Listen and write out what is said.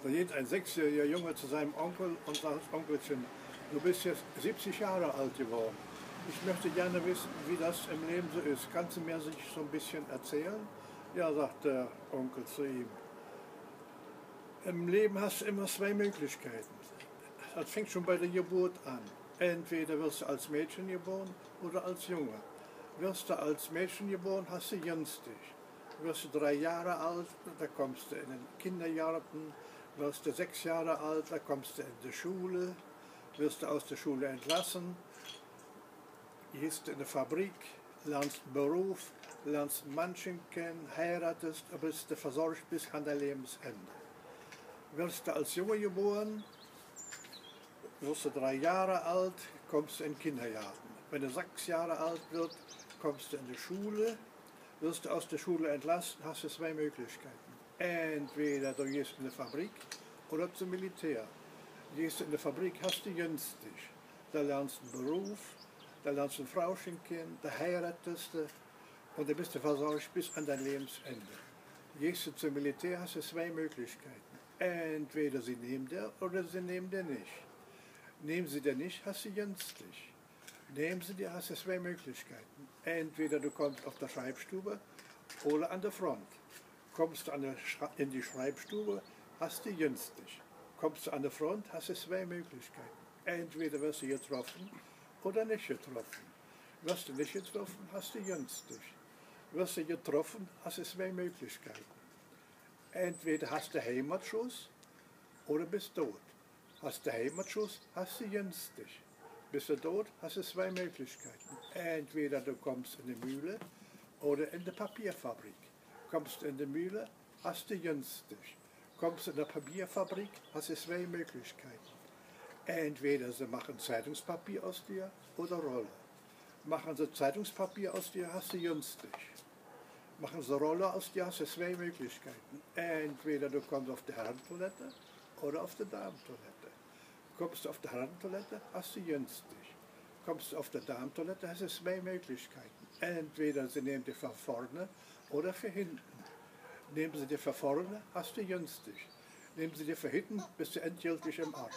Da geht ein 6-jähriger Junge zu seinem Onkel und sagt, Onkelchen, du bist jetzt 70 Jahre alt geworden. Ich möchte gerne wissen, wie das im Leben so ist. Kannst du mir sich so ein bisschen erzählen? Ja, sagt der Onkel zu ihm. Im Leben hast du immer zwei Möglichkeiten. Das fängt schon bei der Geburt an. Entweder wirst du als Mädchen geboren oder als Junge. Wirst du als Mädchen geboren, hast du günstig. Wirst du 3 Jahre alt, da kommst du in den Kindergarten. Wirst du 6 Jahre alt, da kommst du in die Schule. Wirst du aus der Schule entlassen, gehst in eine Fabrik, lernst einen Beruf, lernst Menschen kennen, heiratest, bis du versorgt bist an dein Lebensende. Wirst du als Junge geboren, wirst du 3 Jahre alt, kommst du in den Kindergarten. Wenn du 6 Jahre alt wirst, kommst du in die Schule, wirst du aus der Schule entlassen, hast du zwei Möglichkeiten. Entweder du gehst in eine Fabrik oder zum Militär. Gehst du in eine Fabrik, hast du günstig. Da lernst du einen Beruf, da lernst du ein Frauchen kennen, da heiratest du und da bist du versorgt bis an dein Lebensende. Gehst du zum Militär, hast du zwei Möglichkeiten. Entweder sie nehmen dir oder sie nehmen dir nicht. Nehmen sie dir nicht, hast du günstig. Nehmen sie dir, hast du zwei Möglichkeiten. Entweder du kommst auf der Schreibstube oder an der Front. Kommst du in die Schreibstube, hast du günstig. Kommst du an der Front, hast du zwei Möglichkeiten. Entweder wirst du getroffen oder nicht getroffen. Wirst du nicht getroffen, hast du günstig. Wirst du getroffen, hast du zwei Möglichkeiten. Entweder hast du Heimatschuss oder bist tot. Hast du Heimatschuss, hast du günstig. Bist du tot, hast du zwei Möglichkeiten. Entweder du kommst in die Mühle oder in die Papierfabrik. Kommst du in die Mühle, hast du günstig. Kommst du in der Papierfabrik, hast du zwei Möglichkeiten. Entweder sie machen Zeitungspapier aus dir oder Rolle. Machen sie Zeitungspapier aus dir, hast du günstig. Machen sie Rolle aus dir, hast du zwei Möglichkeiten. Entweder du kommst auf die Herrentoilette oder auf die Damentoilette. Kommst du auf die Herrentoilette, hast du günstig. Kommst du auf die Damentoilette, hast du zwei Möglichkeiten. Entweder sie nehmen dich von vorne oder von hinten. Nehmen sie dir von vorne, hast du günstig. Nehmen sie dir von hinten, bist du endgültig im Arsch.